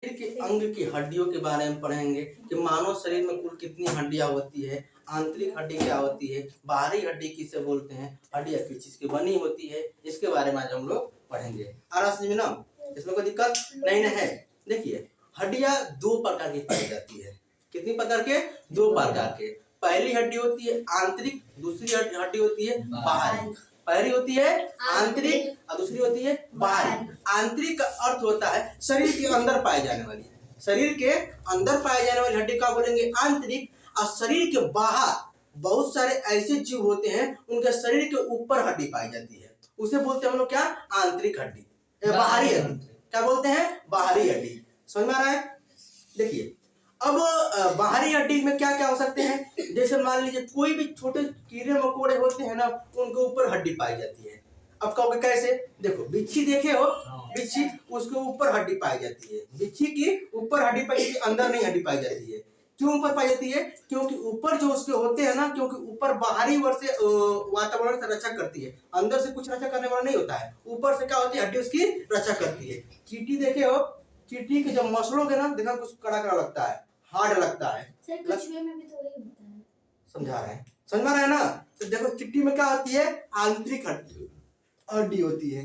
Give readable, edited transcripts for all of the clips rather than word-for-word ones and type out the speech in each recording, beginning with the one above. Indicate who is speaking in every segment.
Speaker 1: शरीर के अंग की हड्डियों के बारे में पढ़ेंगे कि मानव शरीर में कुल कितनी हड्डियां होती है, आंतरिक हड्डी क्या होती है, बाहरी हड्डी किसे बोलते हैं, हड्डियां किस चीज की बनी होती है, इसके बारे में आज हम लोग पढ़ेंगे। आ रहा समझ में ना? इसमें कोई दिक्कत नहीं है। देखिए, हड्डियां दो प्रकार की पाई जाती है। कितनी प्रकार के? दो प्रकार के। पहली हड्डी होती है आंतरिक, दूसरी हड्डी होती है बाहरी। पहली होती है आंतरिक और दूसरी होती है बाहरी। आंतरिक का अर्थ होता है शरीर के अंदर पाए जाने वाली, शरीर के अंदर पाए जाने वाली हड्डी का बोलेंगे आंतरिक। और शरीर के बाहर बहुत सारे ऐसे जीव होते हैं उनके शरीर के ऊपर हड्डी पाई जाती है, उसे बोलते हैं हम लोग क्या? आंतरिक हड्डी, बाहरी हड्डी। क्या बोलते हैं? बाहरी हड्डी। समझ में आ रहा है? देखिए, अब बाहरी हड्डी में क्या क्या हो सकते हैं? जैसे मान लीजिए कोई भी छोटे कीड़े मकोड़े होते हैं ना, उनके ऊपर हड्डी पाई जाती है। अब कहोगे कैसे? देखो, बिच्छी देखे हो, बिच्छी, उसके ऊपर हड्डी पाई जाती है। बिच्छी की ऊपर हड्डी पाई जाती है, अंदर नहीं हड्डी पाई जाती है। क्यों ऊपर पाई जाती है? क्योंकि ऊपर जो उसके होते हैं ना, क्योंकि ऊपर बाहरी वर्ग से वातावरण से रक्षा करती है, अंदर से कुछ रक्षा करने वाला नहीं होता है। ऊपर से क्या होती है? हड्डी उसकी रक्षा करती है। चींटी देखे हो, चींटी के जब मसलोगे ना, देखा कुछ कड़ा कड़ा लगता है, हार्ड लगता है।
Speaker 2: कछुए में भी तो वही होता है।
Speaker 1: समझा रहे हैं? समझ में आ रहा है ना? तो देखो, चिट्टी में क्या होती है? आंतरिक हड्डी होती है।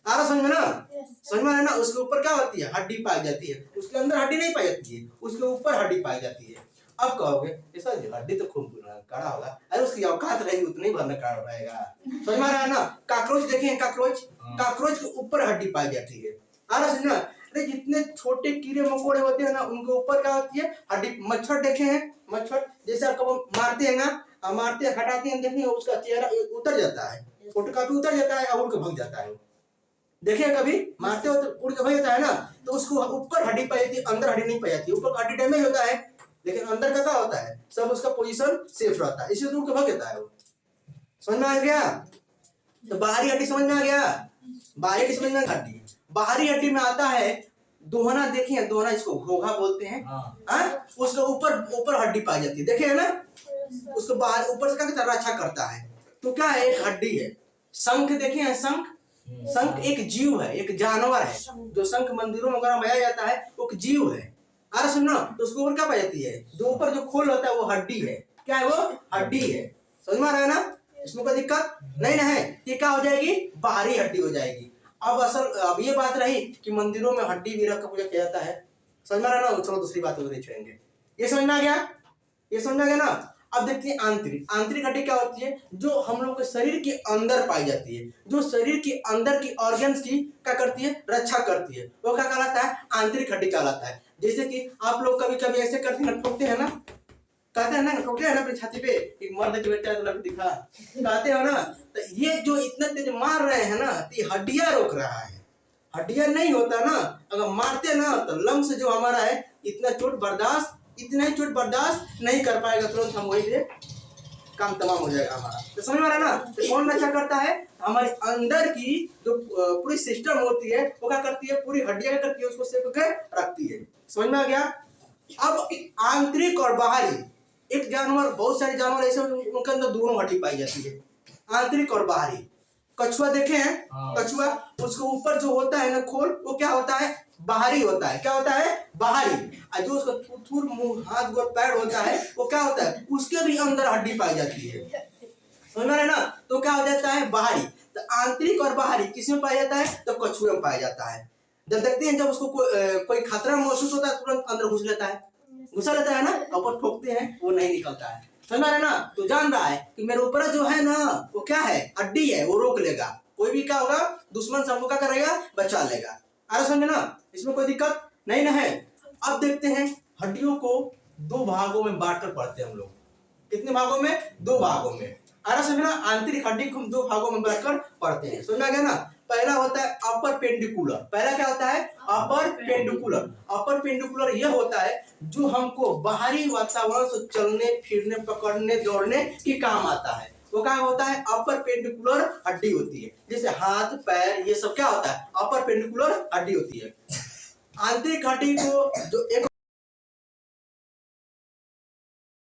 Speaker 1: आ रहा समझ में ना? समझ में आ रहा है ना? उसके ऊपर क्या होती है? हड्डी पाई जाती है। उसके अंदर हड्डी नहीं पाई जाती है, उसके ऊपर हड्डी पाई जाती है। अब कहोगे ऐसा हड्डी तो खूब कड़ा होगा, अरे उसकी औकात रहेगी उतनी भरना कड़ा रहेगा। समझ में आ रहा है ना? काकरोच देखे, काकरोच, काकरोच के ऊपर हड्डी पाई जाती है। आ रहा समझ ना? अरे जितने छोटे कीड़े मकोड़े होते हैं ना, उनके ऊपर क्या होती है? हड्डी। मच्छर देखे हैं? मच्छर जैसे आपको मारते हैं ना, मारते हटाते हैं, देखिए उसका चेहरा उतर जाता है, फोटो काफी उतर जाता है और उड़ के भाग जाता है। देखिए कभी मारते हो तो उड़ के भाग जाता है ना, तो उसको ऊपर हड्डी पाई जाती है, अंदर हड्डी नहीं पाई जाती। ऊपर हड्डी डैमेज होता है, लेकिन अंदर का क्या होता है? सब उसका पोजीशन सेफ रहता है, इसलिए उड़ के भाग जाता है वो। समझ में आ गया? तो बाहरी हड्डी समझ में आ गया? बाहरी हड्डी समझ में हड्डी, बाहरी हड्डी में आता है दोहना। देखिए दोहना, इसको घोघा बोलते हैं। उसके ऊपर हड्डी पाई जाती है, देखे है ना? उसको बाहर ऊपर से क्या रक्षा करता है, तो क्या है? एक हड्डी है। शंख देखे हैं? शंख, शंख एक जीव है, एक जानवर है। जो शंख मंदिरों में वगैरह बजाया जाता है, वो एक जीव है। अरे सुनो, तो उसके ऊपर क्या पाई जाती है? जो ऊपर जो खोल होता है वो हड्डी है। क्या है वो? हड्डी है। समझ में आ रहा है ना? इसमें कोई दिक्कत नहीं ना है? ये क्या हो जाएगी? बाहरी हड्डी हो जाएगी। अब ये बात रही कि मंदिरों में हड्डी भी रख कर पूजा किया जाता है। समझ में आ रहा है ना? चलो दूसरी बात नहीं छोड़ेंगे। ये समझ में आ गया? ये समझ में आ गया ना? अब देखते हैं आंतरिक। आंतरिक हड्डी क्या होती है? जो हम लोग के शरीर के अंदर पाई जाती है, जो शरीर के अंदर की ऑर्गन्स की क्या करती है? रक्षा करती है। वो क्या कहलाता है? आंतरिक हड्डी कहलाता है। जैसे कि आप लोग कभी कभी ऐसे करते हैं, ठोकते हैं ना, कहते हैं ना, ठोकते हैं ना अपनी छाती पे, एक मर्द की बेटा तो दिखा, कहते हो ना, तो ये जो इतना तेज मार रहे हैं ना, तो ये हड्डियां रोक रहा है। हड्डियां नहीं होता ना, अगर मारते ना, तो लंग्स जो हमारा है इतना ही चोट बर्दाश्त नहीं कर पाएगा, तुरंत हम वही से काम तमाम हो जाएगा हमारा। तो समझ में आ रहा है ना? तो कौन रक्षा करता है? हमारे अंदर की जो पूरी सिस्टम होती है, वो क्या करती है? पूरी हड्डियां क्या करती है? उसको सेक के रखती है। समझ में आ गया? अब आंतरिक और बाहरी, एक जानवर, बहुत सारे जानवर ऐसे उनके अंदर दोनों हड्डी पाई जाती है, आंतरिक और बाहरी। कछुआ देखे हैं? कछुआ, उसके ऊपर जो होता है ना खोल, वो क्या होता है? बाहरी होता है। क्या होता है? बाहरी। और जो उसका थुथुर, मुंह, हाथ, गोड़, पैर होता है, वो क्या होता है? उसके भी अंदर हड्डी पाई जाती है। समझ में आ रहा है ना? तो क्या हो जाता है? बाहरी। तो आंतरिक और बाहरी किसमें पाया जाता है? तो कछुए में पाया जाता है। जब देखते हैं, जब उसको कोई खतरा महसूस होता है, तुरंत अंदर घुस लेता है, घुसा लेता है ना, ऊपर ठोकते हैं, वो नहीं निकलता है। समझ में आ रहा है ना? तो जान रहा है कि मेरे ऊपर जो है ना, वो क्या है? हड्डी है, वो रोक लेगा। कोई भी क्या होगा? दुश्मन सबको क्या करेगा? बचा लेगा। आ रहा समझे ना? इसमें कोई दिक्कत नहीं ना है? अब देखते हैं, हड्डियों को दो भागों में बांटकर पढ़ते हैं हम लोग। कितने भागों में? दो भागों में। आ रहा समझे ना? आंतरिक हड्डी को हम दो भागों में बांटकर पढ़ते हैं। समझ में आ गया ना? पहला होता है अपर पेंडिकुलर। पहला क्या होता है? अपर पेंडिकुलर। अपर पेंडिकुलर यह होता है जो हमको बाहरी वातावरण से चलने फिरने, पकड़ने, दौड़ने की काम आता है। वो क्या होता है? अपर पेंडिकुलर हड्डी होती है। जैसे हाथ, पैर, ये सब क्या होता है? अपर पेंडिकुलर हड्डी होती है। आंतरिक हड्डी को जो एक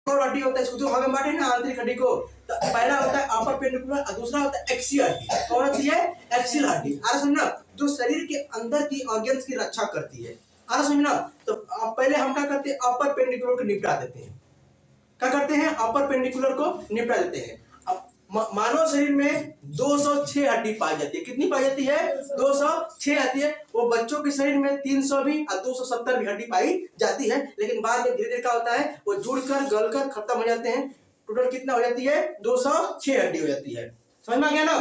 Speaker 1: हड्डी होता है, इसको दो भाग में बांटे ना आंतरिक हड्डी को। तो पहला होता है अपर पेंडिकुलर और दूसरा होता है एक्सियल हड्डी। कौन होती है? एक्सियल हड्डी। आ समझना? जो शरीर के अंदर की ऑर्गन्स की रक्षा करती है। आ रहा समझ में ना? तो पहले हम क्या करते हैं, अपर पेंडिकुलर को निपटा देते हैं। क्या करते हैं, अपर पेंडिकुलर को निपटा देते हैं। अब मानव शरीर में 206 हड्डी पाई जाती है। कितनी पाई जाती है? 206 आती है। वो बच्चों के शरीर में 300 भी और 270 भी हड्डी पाई जाती है, लेकिन बाद में धीरे धीरे क्या होता है, वो जुड़कर गलकर खत्म हो जाते हैं। टोटल कितना हो जाती है? 206 हड्डी हो जाती है। समझ में आ गया ना?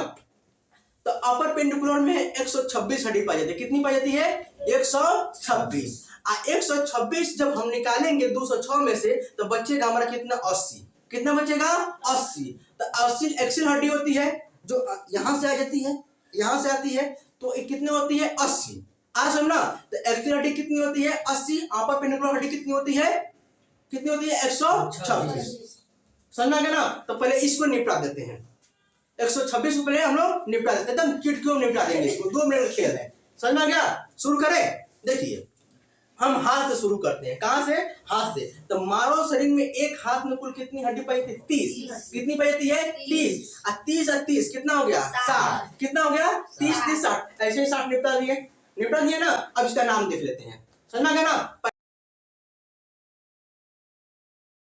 Speaker 1: तो अपर पेंडिकुलर में 126 हड्डी पाई जाती है। कितनी पाई जाती है? 126। 126 जब हम निकालेंगे 206 में से तो बचेगा हमारा कितना? 80। कितना बचेगा? 80। तो 80 एक्सिल हड्डी होती है जो यहां से आ जाती है, यहां से आती है, तो ये कितनी होती है? 80। आ समझ ना? तो एक्सिल हड्डी कितनी होती है? 80। अपर पेंडिकुलर हड्डी कितनी होती है? कितनी होती है? 126। समझ में आ गया ना? तो पहले इसको निपटा देते हैं। 126 को पहले हम लोग निपटा देते हैं, एकदम चिटकियों निपटा देंगे इसको। 2 मिनट का खेल है। समझ में आ गया? शुरू करें। देखिए हम हाथ से शुरू करते हैं। कहां से? हाथ से। तो मानव शरीर में एक हाथ में कुल कितनी हड्डी पाई थी? 30। कितनी पाई जाती है? 30। 30 और 30 कितना हो गया? 60। कितना हो गया? 30 30 60। ऐसे ही 60 निपटा दिए ना। अब इसका नाम देख लेते हैं। समझ में आ गया ना?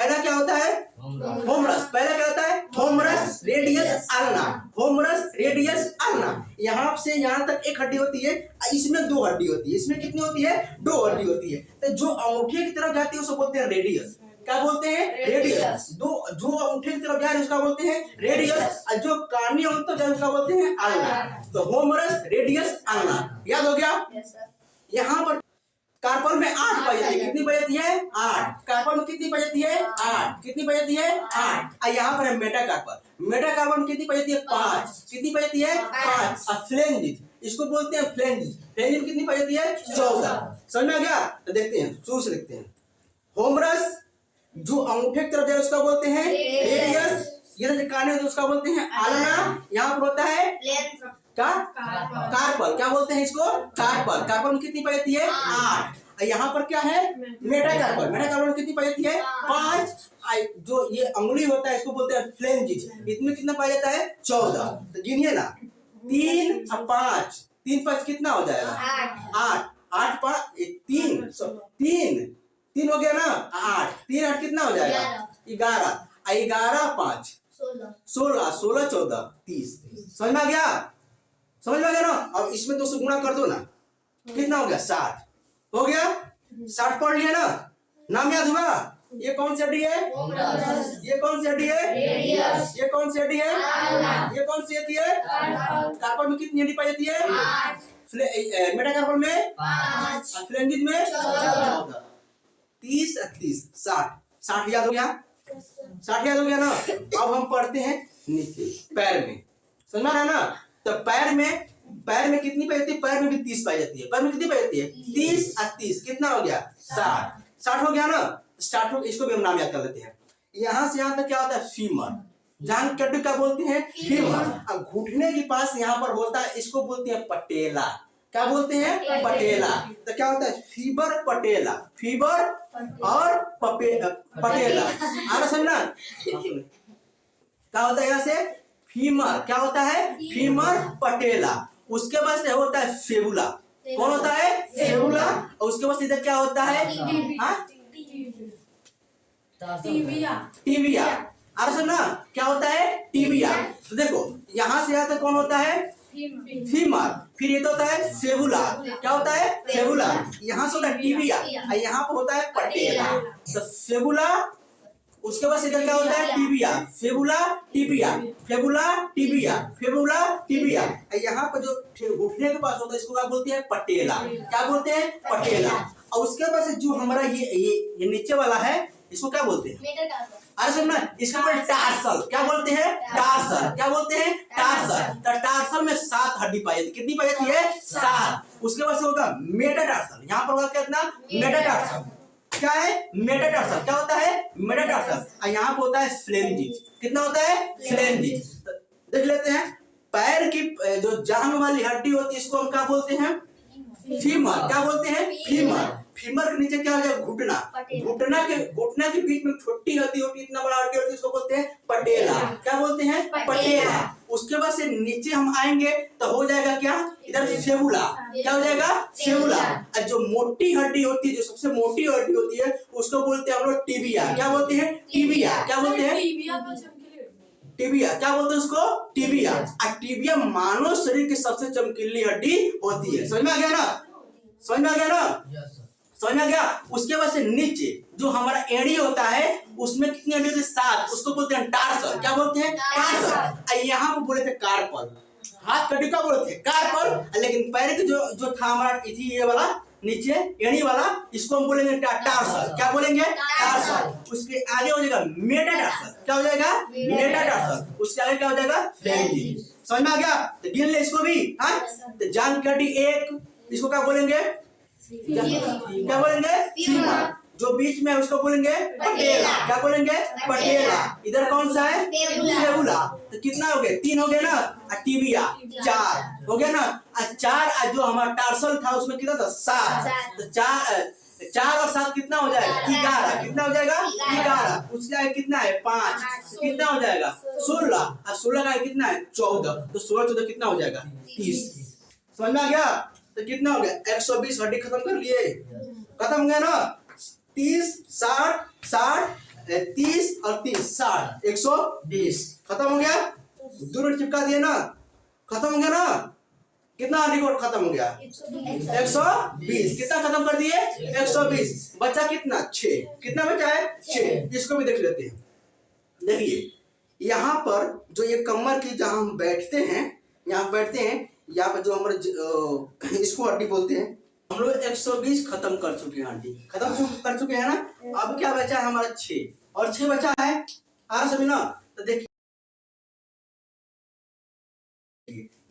Speaker 1: पहला क्या होता है? होमरस। पहला क्या होता है? Humerus radius ulna. Humerus radius ulna. यहाँ से यहाँ तक एक हड्डी होती है, इसमें 2 हड्डी होती है। इसमें कितनी होती है? 2 हड्डी होती है। तो जो अंगूठे की तरफ जाती है उसको बोलते हैं रेडियस। क्या बोलते हैं? रेडियस। जो अंगूठे की तरफ जा रही है उसका बोलते हैं रेडियस, और जो कार्निया उत्तर जा रही है उसका बोलते हैं अल्ना। तो होमरस रेडियस अल्ना। याद हो गया? यहाँ पर कार्पल में 8 पाई जाती है। कितनी पाई जाती है? 8। कार्पल में कितनी पाई जाती है? 8। कितनी पाई जाती है? 8। और यहाँ पर है मेटाकार्पल। मेटाकार्पल में कितनी पाई जाती है? 5। कितनी पाई जाती है? 5। और फ्लेंजिज, इसको बोलते हैं फ्लेंजिज। फ्लेंजिज में कितनी पाई जाती है? 14। समझ में आ गया? तो देखते हैं, शुरू से देखते हैं। होमरस जो अंगूठे की तरफ जा रहा है उसका बोलते हैं रेडियस। ये जो काने होते हैं उसका बोलते हैं अल्ना। यहाँ पर होता है कार्पल। क्या बोलते हैं इसको? कार्पल। कार्पल में कितनी पाई जाती है? 8। यहाँ पर क्या है? मेटाकार्पल। मेटाकार्पल में कितनी पाई जाती है? 5। जो ये अंगुली होता है इसको बोलते हैं फ्लेंजिज। इसमें कितना पाई जाता है? 14। तो गिनिए ना, 3 और 5, 3 5 कितना हो जाएगा? 8। 8 5 3 हो गया ना? 8 3 8 कितना हो जाएगा? 11। 11 5 16 16 14 30। समझ में आ गया? समझ में आ गया ना? अब इसमें 2 से गुणा कर दो ना, कितना हो गया? 60 हो गया। 60 पढ़ लिया ना? नाम याद हुआ? ये कौन सी हड्डी है? ये कौन सी हड्डी है? ये कौन सी हड्डी है? ये कौन सी हड्डी है? कार्पल में कितनी हड्डी पाई जाती है? 8। मेटाकार्पल में 5। फ्लेंजिज में 14। 30 30 60। 60 याद हो गया? 60 याद हो गया ना? अब हम पढ़ते हैं नीचे पैर में। समझ में आ रहा है ना? तो पैर में कितनी पाई जाती है? पैर में भी 30 पाई जाती है। पैर में कितनी पाई जाती है? 30 और 30 कितना हो गया? 60। 60 हो गया ना? 60 हो, इसको भी हम नाम याद कर लेते हैं। यहाँ से यहाँ तक क्या होता है? फीमर। जान कट क्या बोलते हैं? फीमर। अब घुटने के पास यहाँ पर होता है, इसको बोलते हैं पटेला। क्या बोलते हैं? पटेला। तो क्या होता है? फीबर पटेला। फीबर और पटेला। आ समझना? क्या होता है? यहाँ से फीमर। क्या होता है? फीमर पटेला। उसके बाद से होता है फेबुला। कौन होता है? फेबुला। और उसके बाद इधर क्या होता है? टीबिया। अरे सुन ना, क्या होता है? टीबिया। तो देखो यहाँ से यहाँ तक कौन होता है? फीमर। फिर ये तो होता है फेबुला। क्या होता है? फेबुला। यहाँ से होता है टीबिया, यहाँ पर होता है पटेला। तो फेबुला, उसके बाद इधर क्या होता है? Tibia. Fabula tibia, fabula tibia, fabula tibia. यहाँ पर जो घुटने के पास होता है इसको क्या बोलते हैं? पटेला। क्या बोलते हैं? पटेला। और उसके बाद जो हमारा ये नीचे वाला है इसको क्या बोलते हैं? अरे सुनना, इसके ऊपर टार्सल। क्या बोलते हैं? टार्सल। क्या बोलते हैं? टार्सल। तो टार्सल में 7 हड्डी पाई जाती है। कितनी पाई जाती है? 7। उसके बाद से होगा मेटाटार्सल। यहाँ पर होगा कितना? मेटाटार्सल। क्या है? मेटाटार्सल। क्या होता है? मेटाटार्सल। और यहाँ पे होता है फ्लेंजिज। कितना होता है? फ्लेंजिज। देख लेते हैं। पैर की जो जांघ वाली हड्डी होती है इसको हम क्या बोलते हैं? फीमर। क्या बोलते हैं? फीमर। फीमर के नीचे क्या हो जाए? घुटना। घुटना के बीच में छोटी हड्डी होती है, इतना बड़ा हड्डी होती है, इसको बोलते हैं पटेला। क्या बोलते हैं? पटेला। उसके बाद से नीचे हम आएंगे तो हो जाएगा क्या, इधर फेबुला, क्या हो जाएगा फेबुला। और जो मोटी हड्डी होती है, जो सबसे मोटी हड्डी होती है उसको बोलते हैं हम लोग टिबिया। क्या बोलते हैं, टिबिया। क्या बोलते हैं, टिबिया। क्या बोलते हैं उसको, टिबिया। और टिबिया मानव शरीर की सबसे चमकीली हड्डी होती है। समझ में आ गया ना, समझ में आ गया ना, समझ में आ गया। उसके बाद से नीचे जो हमारा एड़ी होता है उसमें कितनी हड्डी होती है, 7, उसको बोलते हैं टार्सल। क्या बोलते हैं, टार्सल। यहाँ पे बोले थे कार्पल, हाथ कड़ी का बोलते थे कार्पल, लेकिन पैर की जो था हमारा ये वाला नीचे एड़ी वाला, इसको हम बोलेंगे टार्सल। क्या बोलेंगे, टार्सल। उसके आगे हो जाएगा मेटाटार्सल। क्या हो जाएगा, मेटाटार्सल। उसके आगे क्या हो जाएगा, फ्लैंजी। समझ में आ गया, तो गिन ले इसको भी। हाँ, तो जांघ की हड्डी 1, इसको क्या बोलेंगे, क्या बोलेंगे, फीमर। जो बीच में है उसको बोलेंगे पटेला। क्या बोलेंगे, पटेला। इधर कौन सा है, फेबुला। तो कितना हो गए, 3 हो गए ना। टिबिया 4 हो गया ना। 4 जो हमारा टार्सल था उसमें कितना था, 7। तो 4 और 7 कितना हो जाएगा, 11। कितना हो जाएगा, 11। उसके आगे कितना है, 5। कितना हो जाएगा, 16। और 16 का कितना है, 14। तो 16 14 कितना हो जाएगा, 30। समझ में आ गया। तो कितना हो गया, 120 हड्डी खत्म कर लिए, खत्म हो गया ना। 30 60 60 30 और 30 60 120 खत्म हो गया। दोनों चिपका दिए ना, खत्म हो गया ना। कितना रिकॉर्ड खत्म हो गया, 120। कितना खत्म कर दिए, 120। बचा कितना, 6। कितना बचा है, 6। इसको भी देख लेते हैं। देखिए यहाँ पर जो ये कमर की जहां हम बैठते हैं, यहाँ बैठते हैं, यहाँ पर जो हमारे इसको हड्डी बोलते हैं, हम लोग 120 खत्म कर चुके हैं, हड्डी खत्म कर चुके हैं ना। अब क्या बचा है हमारा, 6 और 6 बचा है। आ रहा सभी ना। तो देखिए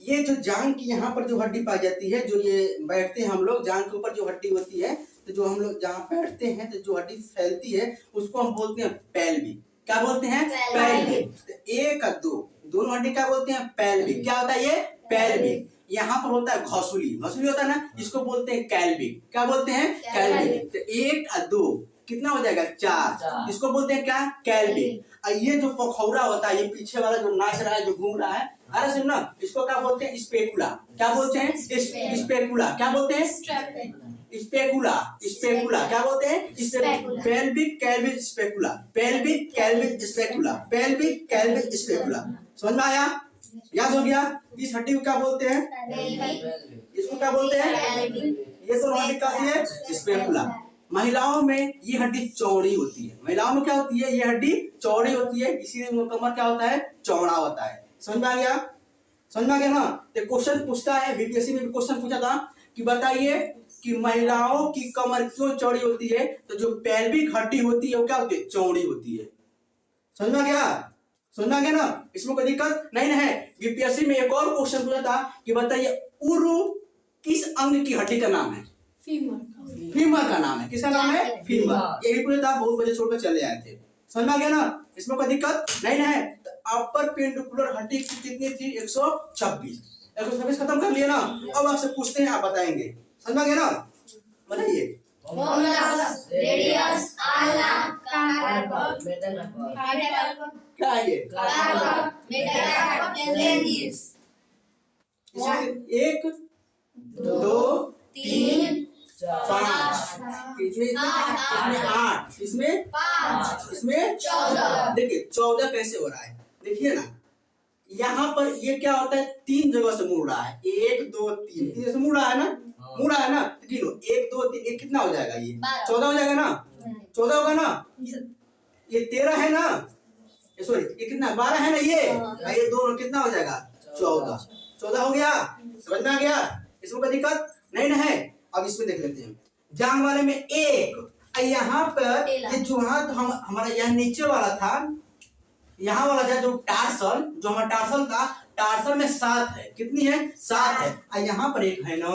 Speaker 1: ये जो जांघ की यहाँ पर जो हड्डी पाई जाती है, जो ये बैठते हैं हम लोग, जांघ के ऊपर जो हड्डी होती है, तो जो हम लोग जहाँ बैठते हैं तो जो हड्डी फैलती है उसको हम बोलते हैं पेल्विक। क्या बोलते हैं, पेल्विक। तो 1 और 2 दोनों हड्डी क्या बोलते हैं, पेल्विक। क्या होता है ये, पेल्विक। यहाँ पर होता है घोसुली, घोसुली होता है ना, इसको बोलते हैं कैल्विक। क्या बोलते हैं, कैल्विक। तो 1 और 2 कितना हो जाएगा, 4। इसको बोलते हैं क्या, कैल्विक। और ये जो पखौरा होता है, ये पीछे वाला जो नाच रहा है, जो घूम रहा है, अरे सुन ना, इसको क्या बोलते हैं, स्पेकुला। क्या बोलते हैं, स्पेकुला। क्या बोलते हैं, स्पेकुला। स्पेकुला क्या बोलते हैं, पेल्विक कैल्विक स्पेकुला। पेल्विक कैल्विक स्पेकुला। पेल्विक कैल्विक स्पेकुला। समझ में आया, याद हो गया। इस हड्डी को क्या बोलते हैं, इसको क्या बोलते हैं, ये तो हड्डी का है स्पेकुला। महिलाओं में ये हड्डी चौड़ी होती है। महिलाओं में क्या होती है, ये हड्डी चौड़ी होती है, इसीलिए कमर क्या होता है, चौड़ा होता है। समझ में आ गया, समझ में आ गया ना। तो क्वेश्चन पूछता है, बीपीएससी में भी क्वेश्चन पूछा था कि बताइए कि महिलाओं की कमर क्यों चौड़ी होती है। तो जो पेल्विक हड्डी होती है वो क्या होती है, चौड़ी होती है। समझ में आ गया, समझ में आ गया ना। इसमें कोई दिक्कत नहीं है। बीपीएससी में एक और क्वेश्चन पूछा था कि बताइए उरु किस अंग की हड्डी का नाम है, फीमर का नाम है। किसका नाम है, फीमर। ये भी पूछा था, बहुत बजे छोड़कर चले आए थे। समझ में आ गया ना, इसमें कोई दिक्कत नहीं है। तो अपर पेंडिकुलर हड्डी कितनी थी, 126। 126 खत्म कर लिया ना। अब आपसे पूछते हैं, आप बताएंगे। समझ में आ गया ना, बताइए। क्या है ये, इसमें 1 2 3 5 इसमें 8 इसमें 5 इसमें 14। देखिए 14 कैसे हो रहा है, देखिए ना। यहाँ पर ये क्या होता है, 3 जगह से मुड़ रहा है, 1 2 3 जैसे मुड़ रहा है ना, मुड़ रहा है ना। तो गिनो 1 2 3, ये कितना हो जाएगा, ये 14 हो जाएगा ना, 14 होगा ना। ये 13 है ना, सॉरी ये कितना 12 है ना, ये दोनों कितना हो जाएगा, 14 हो गया। समझ में आ गया, इसमें कोई दिक्कत नहीं है। अब इसमें देख लेते हैं, जांघ वाले में 1। यहाँ पर ये जो हाथ हमारा यहाँ नीचे वाला था, यहाँ वाला था जो टार्सल, जो हमारा टार्सल था, टार्सल में 7 है। कितनी है, 7 है। और यहाँ पर एक है ना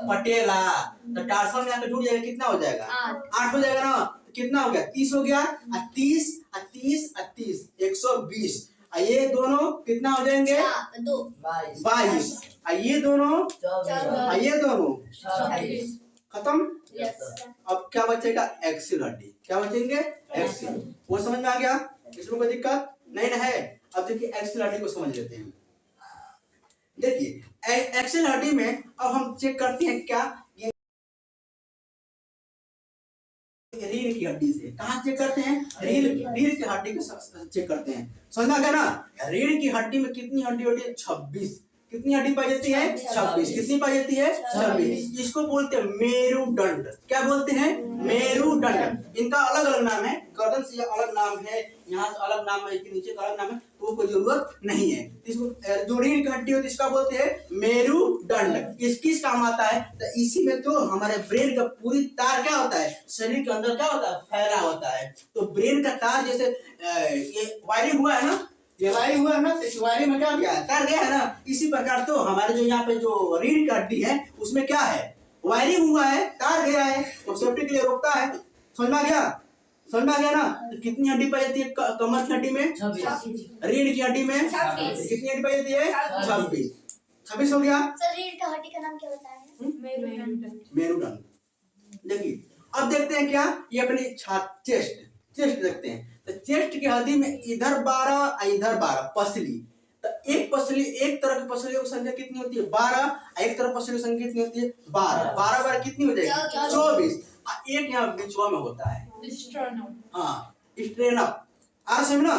Speaker 1: पटेला, तो टार्सल में आकर जुड़ जाएगा, कितना हो जाएगा, 8 हो जाएगा ना। तो कितना हो गया, 30 हो गया। 30 30 30 120। ये दोनों कितना हो जाएंगे, 22। ये दोनों, ये दोनों खत्म। अब क्या बचेगा, एक्सिल हड्डी। क्या बचेंगे, एक्सिल। वो समझ में आ गया, इसमें कोई दिक्कत नहीं है। अब देखिए एक्सिल हड्डी को समझ लेते हैं। देखिए एक्सेल हड्डी में अब हम चेक करते हैं क्या, रीढ़ की हड्डी से। कहाँ चेक करते हैं? रीढ़ की हड्डी को चेक करते हैं। समझ में आ गया ना? रीढ़ की हड्डी में कितनी हड्डी होती है? 26। कितनी हड्डी पाई जाती है? 26। कितनी पाई जाती है? 26। इसको बोलते हैं मेरुदंड। क्या बोलते हैं? मेरुदंड। इनका अलग अलग नाम है, गर्दन से अलग नाम है, यहाँ से अलग नाम है, इसके नीचे का अलग नाम है, तो कोई जरूरत नहीं है। इसको जो रीढ़ की हड्डी होती है इसका बोलते हैं मेरुदंड। किस काम आता है? तो इसी में तो हमारे ब्रेन का पूरी तार क्या होता है, शरीर के अंदर क्या होता है, फैला होता है। तो ब्रेन का तार जैसे ये वायरिंग हुआ है ना, ये वायरिंग हुआ है ना, तो वायरिंग में क्या गया है, तार गया है ना। इसी प्रकार तो हमारे जो यहाँ पे जो रीढ़ की हड्डी है उसमें क्या है, वायरिंग हुआ है, तार गया है, तो सेफ्टी के लिए रोकता है। समझ में आ गया? समझ में आ गया ना? तो कितनी हड्डी पाई जाती है कमर की हड्डी में? 26। रीढ़ की हड्डी में 26। कितनी हड्डी पाई जाती है? 26। 26 हो गया।
Speaker 2: सर रीढ़ का हड्डी का नाम क्या होता है?
Speaker 1: मेरुदंड। देखिए अब देखते हैं क्या, ये अपनी चेस्ट देखते हैं। तो चेस्ट की हड्डी में इधर 12 इधर 12 पसली। तो एक पसली, एक तरफ की पसली की संख्या कितनी होती है? 12। एक तरफ पसली की संख्या कितनी होती है? 12। 12 बार कितनी हो जाएगी? 24। एक यहाँ बीचवा में होता है हाँ, स्ट्रेनअप। आ समझ ना?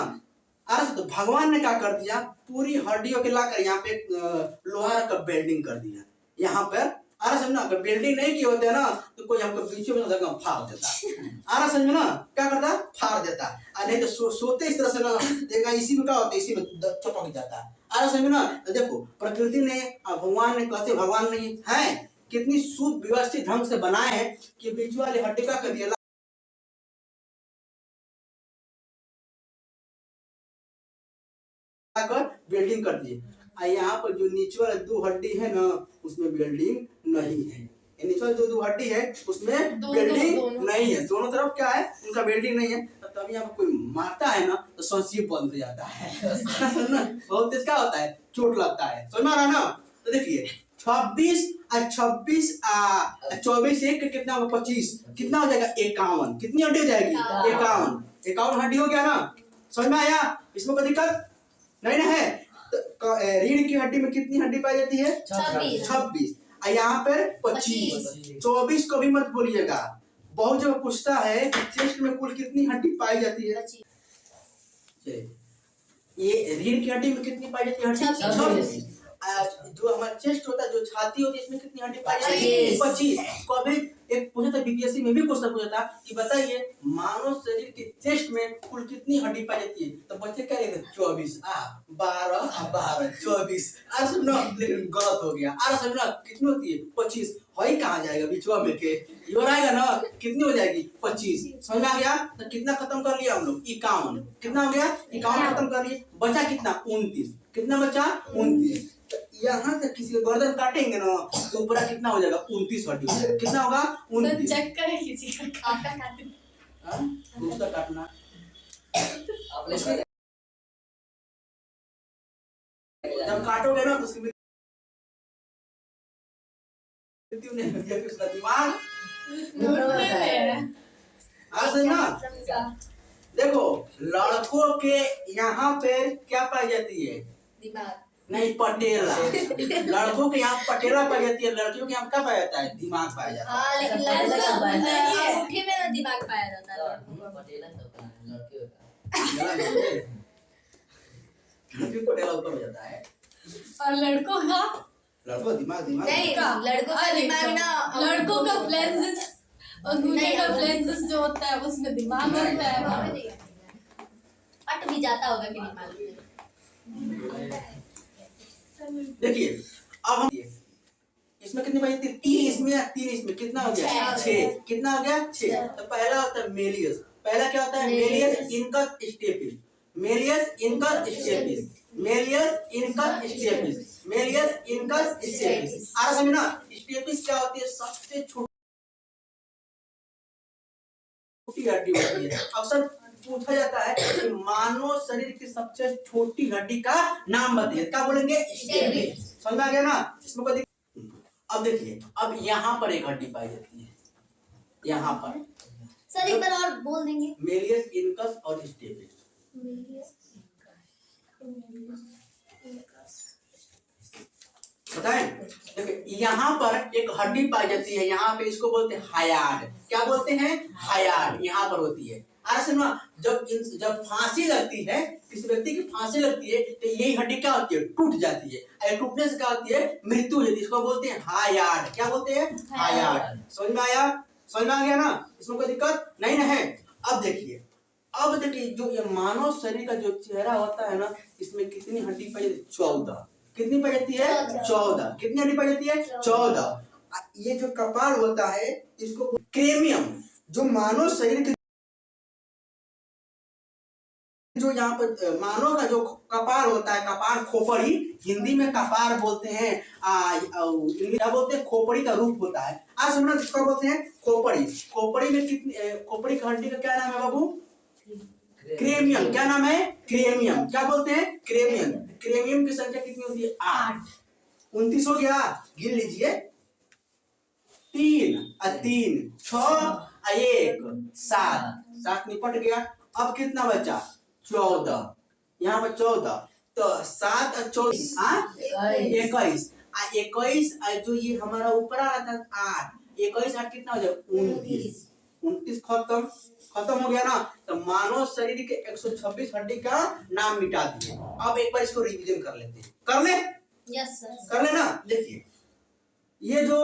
Speaker 1: तो भगवान ने क्या कर दिया, पूरी हड्डियों के लाकर यहाँ पे लोहा का बेल्डिंग कर दिया यहाँ पर। आ समझ ना? अगर बेल्डिंग नहीं किए होते ना तो कोई हमको बीच में फाड़ देता। आ समझ ना? क्या करता? फाड़ देता। नहीं तो सोते इस तरह से ना, देखा इसी में क्या होता है, इसी में चपक जाता है। आ समझ ना? तो देखो प्रकृति ने, भगवान ने, कहते भगवान नहीं है, कितनी शुद्ध व्यवस्थित ढंग से बनाए हैं कि बीच वाली हड्डी का कर दिया वेल्डिंग कर दिए। यहाँ पर जो नीचे वाला 2 हड्डी है ना उसमें वेल्डिंग नहीं है। नीचे वाला जो 2 हड्डी है उसमें वेल्डिंग नहीं है। दोनों तरफ क्या है, उनका वेल्डिंग नहीं है। तब यहाँ पर कोई मारता है ना तो सांसिए बंद हो जाता है। बहुत तेज क्या होता है, चोट लगता है। समझ में आ रहा है ना? तो देखिए 26 और 26 24 एक कितना होगा? 25। कितना हो जाएगा? 51। कितनी हड्डी हो जाएगी? 51। 51 हड्डी हो गया ना? समझ में आया? इसमें कोई दिक्कत नहीं ना है? तो रीढ़ की हड्डी में कितनी हड्डी पाई जाती है? 26। यहाँ पर 25। 24 को भी मत बोलिएगा, बहुत जगह पूछता है चेस्ट में कुल कितनी हड्डी पाई जाती है। ये रीढ़ की हड्डी में कितनी पाई जाती है? 26। जो हमारा चेस्ट होता है, जो छाती होती है, इसमें कितनी हड्डी पाई जाती है? 25। को अभी एक पूछा था बीपीएससी में भी क्वेश्चन पूछा था कि बताइए मानव शरीर के चेस्ट में कुल कितनी हड्डी पाई जाती है? तो बच्चे कह रहे थे 24। 12 24। सुनना, लेकिन गलत हो गया। सुनना, कितनी होती है? 25। वही कहाँ जाएगा बीचवा में के, ये आएगा ना, कितनी हो जाएगी? 25। समझ में आ गया? तो कितना खत्म कर लिया हम लोग? 51। कितना हो गया? 51 खत्म कर लिए। बचा कितना? 29। कितना बचा? 29। यहाँ से किसी का गर्दन काटेंगे ना तो ऊपर कितना हो जाएगा? 29 हड्डी हो जाएगा। कितना होगा? 29।
Speaker 2: चेक करें किसी का आपका काटना,
Speaker 1: दूसरा काटना। जब काटोगे ना तो उसकी मृत्यु नहीं होगी, उसका दिमाग ना। देखो लड़कों के यहाँ पे क्या पाई जाती है?
Speaker 2: दिमाग
Speaker 1: नहीं, पटेला। लड़कों के यहाँ पटेला पाई जाती है, लड़कियों के यहाँ क्या पाया जाता है? दिमाग पाया जाता है।
Speaker 2: लेकिन अंगूठी में दिमाग पाया जाता है।
Speaker 3: पटेला होता है, लड़की होता
Speaker 1: लड़की पटेला ऊपर हो जाता है
Speaker 2: और लड़कों का
Speaker 1: दिमाग
Speaker 2: नहीं, लड़कों का दिमाग ना,
Speaker 4: लड़कों का फ्लेंसेस और दूल्हे का फ्लेंसेस जो होता है उसमें दिमाग होता है।
Speaker 2: पट भी जाता होगा कि दिमाग में।
Speaker 1: देखिए अब हम इसमें कितनी पाई? 3 इसमें 3 इसमें, कितना हो गया? 6। कितना हो गया? 6। तो पहला होता है मेलियस। पहला क्या होता है? Malleus incus stapes. Malleus incus stapes. Malleus incus stapes. Malleus incus stapes. आ समझ ना? स्टेपिस क्या होती है? सबसे छोटी हड्डी होती है। अक्सर पूछा जाता है कि मानव शरीर की सबसे छोटी हड्डी का नाम बताइए, क्या बोलेंगे? स्टेपिस। समझ में आ गया ना? इसमें कोई अब देखिए, अब यहाँ पर एक हड्डी पाई जाती है, यहाँ पर।
Speaker 2: सर एक बार और बोल देंगे।
Speaker 1: मेलियस इनकस और स्टेपिस। बताएं। देखिए यहाँ पर एक हड्डी पाई जाती है, यहाँ पे इसको बोलते हैं हायाड। क्या बोलते हैं? हायाड यहाँ पर होती है। अरे सुनो, जब फांसी लगती है, किसी व्यक्ति की फांसी लगती है तो यही हड्डी क्या होती है? टूट जाती है। टूटने से क्या होती है? मृत्यु हो जाती है। इसको बोलते हैं हायाड। क्या बोलते हैं? हायाड। समझ में आया? समझ में आ गया ना? इसमें कोई दिक्कत नहीं ना है। अब देखिए जो ये मानव शरीर का जो चेहरा होता है ना, इसमें कितनी हड्डी पाई जाती है? 14। कितनी पाई जाती है? 14। कितनी हड्डी पाई जाती है? 14। ये जो कपाल होता है इसको क्रेनियम, जो मानव शरीर के जो यहाँ पर मानव का जो कपाल होता है, कपाल खोपड़ी, हिंदी में कपाल बोलते हैं, इंग्लिश क्या बोलते हैं? खोपड़ी का रूप होता है। आज सुनना, किसको बोलते हैं? खोपड़ी। खोपड़ी में कितनी खोपड़ी का हड्डी का क्या नाम है बाबू? क्रेनियम। क्या नाम है? क्रेनियम। क्या बोलते हैं? क्रेनियम। क्रेनियम की संख्या कितनी होती है? 8। 29 हो गया, गिन लीजिए। 3 6 1 7 7 निपट गया। अब कितना बचा? 14। यहाँ पर 14, तो 7 और 14 21। 21 जो ये हमारा ऊपर आ रहा था 8, 21 8 कितना हो जाए? 29। 29 खत्म हो गया ना। तो मानव शरीर के 126 हड्डी का नाम मिटा दिए। अब एक बार इसको रिवीजन कर लेते हैं। कर ले?
Speaker 2: Yes sir.
Speaker 1: कर लेना। देखिए ये जो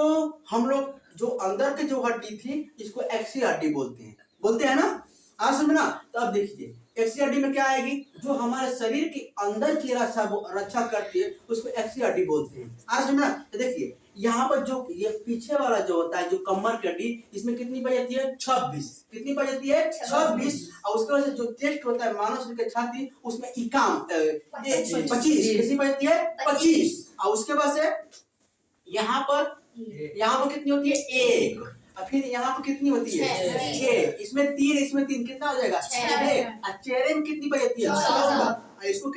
Speaker 1: हम लोग जो अंदर की जो हड्डी थी इसको एक्सी हड्डी बोलते हैं ना। आज समझना। तो अब देखिए एक्सी हड्डी में क्या आएगी? जो हमारे शरीर के अंदर की रक्षा करती है उसको एक्सी हड्डी बोलते हैं। आज समझना। तो देखिए यहाँ पर जो ये पीछे वाला जो होता है, जो कमर की हड्डी, इसमें कितनी पाई जाती है? 26। कितनी पाई जाती है? 26। और उसके वजह से जो चेस्ट होता है, मानव शरीर की छाती, उसमें इकाम 25। कितनी पाई जाती है? 25। और उसके बाद से यहाँ पर कितनी होती है? 1। और फिर यहाँ पर कितनी होती है? 6। इसमें 3 कितना हो जाएगा? 6। और चेहरे में कितनी पाई जाती है? 14। इसको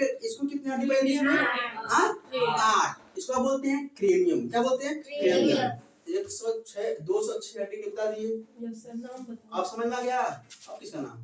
Speaker 1: कितनी हड्डी पाई जाती है इसमें? 8। इसको आप बोलते हैं क्रेनियम। क्या बोलते हैं? क्रेनियम। 106 206 हड्डी निपटा दिए।
Speaker 4: यस सर, नाम बताओ।
Speaker 1: आप समझ में आ गया? अब किसका नाम?